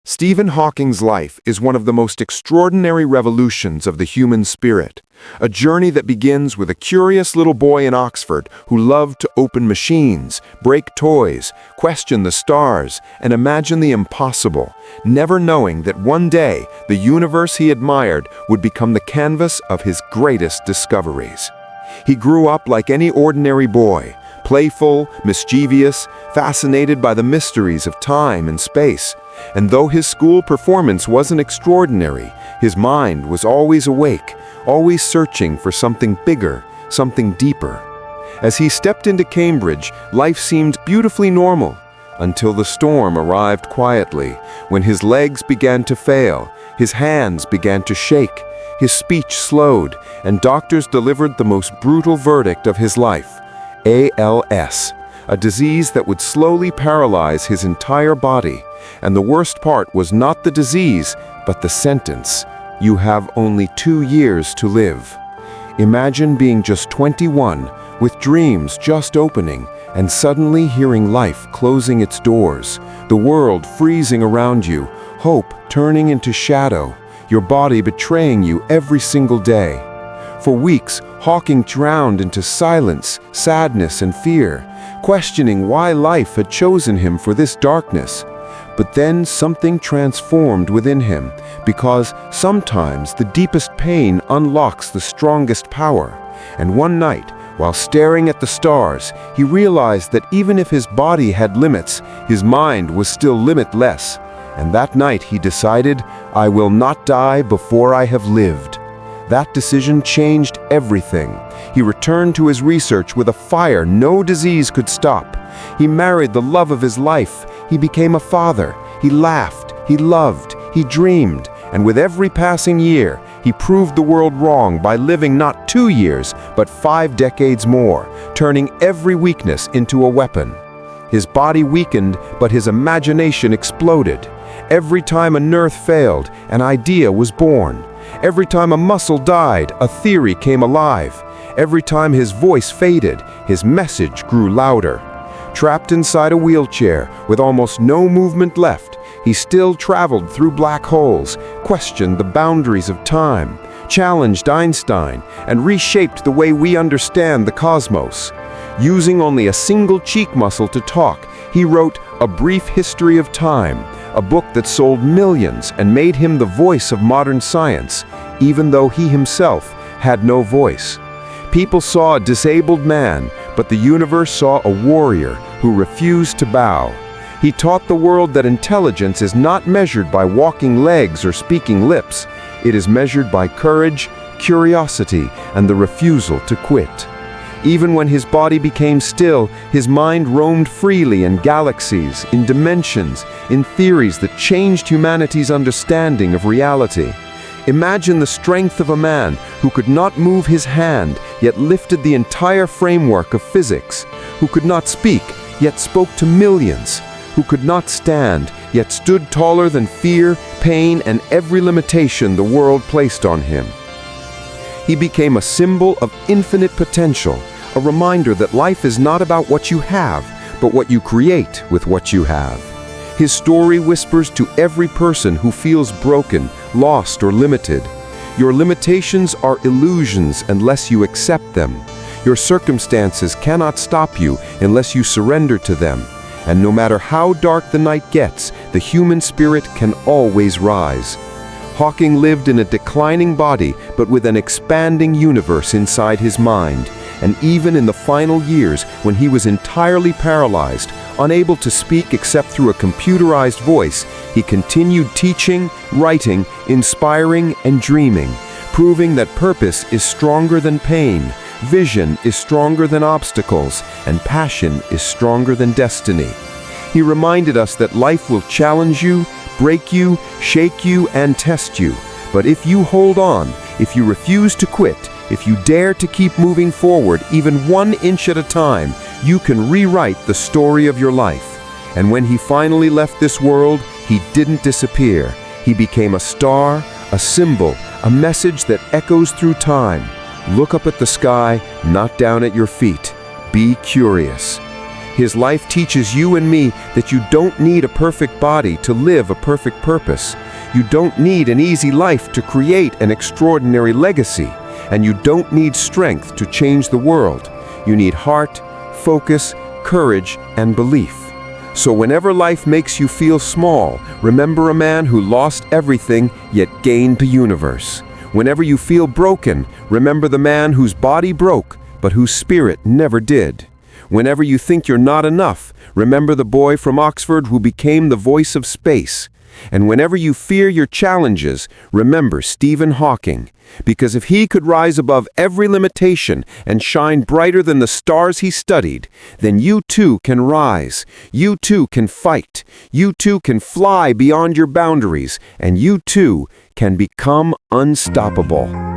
Stephen Hawking's life is one of the most extraordinary revolutions of the human spirit, a journey that begins with a curious little boy in Oxford who loved to open machines, break toys, question the stars, and imagine the impossible, never knowing that one day the universe he admired would become the canvas of his greatest discoveries. He grew up like any ordinary boy, playful, mischievous, fascinated by the mysteries of time and space. And though his school performance wasn't extraordinary, his mind was always awake, always searching for something bigger, something deeper. As he stepped into Cambridge, life seemed beautifully normal, until the storm arrived quietly, when his legs began to fail, his hands began to shake, his speech slowed, and doctors delivered the most brutal verdict of his life: ALS, a disease that would slowly paralyze his entire body. And the worst part was not the disease, but the sentence: you have only 2 years to live. Imagine being just 21, with dreams just opening, and suddenly hearing life closing its doors, the world freezing around you, hope turning into shadow, your body betraying you every single day. For weeks, Hawking drowned into silence, sadness, and fear, questioning why life had chosen him for this darkness. But then something transformed within him, because sometimes the deepest pain unlocks the strongest power. And one night, while staring at the stars, he realized that even if his body had limits, his mind was still limitless. And that night he decided, "I will not die before I have lived." That decision changed everything. He returned to his research with a fire no disease could stop. He married the love of his life. He became a father. He laughed. He loved. He dreamed. And with every passing year, he proved the world wrong by living not 2 years, but 5 decades more, turning every weakness into a weapon. His body weakened, but his imagination exploded. Every time a nerve failed, an idea was born. Every time a muscle died, a theory came alive. Every time his voice faded, his message grew louder. Trapped inside a wheelchair, with almost no movement left, he still traveled through black holes, questioned the boundaries of time, challenged Einstein, and reshaped the way we understand the cosmos. Using only a single cheek muscle to talk, he wrote A Brief History of Time, a book that sold millions and made him the voice of modern science, even though he himself had no voice. People saw a disabled man, but the universe saw a warrior who refused to bow. He taught the world that intelligence is not measured by walking legs or speaking lips. It is measured by courage, curiosity, and the refusal to quit. Even when his body became still, his mind roamed freely in galaxies, in dimensions, in theories that changed humanity's understanding of reality. Imagine the strength of a man who could not move his hand, yet lifted the entire framework of physics, who could not speak, yet spoke to millions, who could not stand, yet stood taller than fear, pain, and every limitation the world placed on him. He became a symbol of infinite potential, a reminder that life is not about what you have, but what you create with what you have. His story whispers to every person who feels broken, lost, or limited. Your limitations are illusions unless you accept them. Your circumstances cannot stop you unless you surrender to them. And no matter how dark the night gets, the human spirit can always rise. Hawking lived in a declining body, but with an expanding universe inside his mind. And even in the final years, when he was entirely paralyzed, unable to speak except through a computerized voice, he continued teaching, writing, inspiring, and dreaming, proving that purpose is stronger than pain, vision is stronger than obstacles, and passion is stronger than destiny. He reminded us that life will challenge you, break you, shake you, and test you. But if you hold on, if you refuse to quit, if you dare to keep moving forward even 1 inch at a time, you can rewrite the story of your life. And when he finally left this world, he didn't disappear. He became a star, a symbol, a message that echoes through time. Look up at the sky, not down at your feet. Be curious. His life teaches you and me that you don't need a perfect body to live a perfect purpose. You don't need an easy life to create an extraordinary legacy. And you don't need strength to change the world. You need heart, focus, courage, and belief. So whenever life makes you feel small, remember a man who lost everything yet gained the universe. Whenever you feel broken, remember the man whose body broke but whose spirit never did. Whenever you think you're not enough, remember the boy from Oxford who became the voice of space. And whenever you fear your challenges, remember Stephen Hawking. Because if he could rise above every limitation and shine brighter than the stars he studied, then you too can rise, you too can fight, you too can fly beyond your boundaries, and you too can become unstoppable.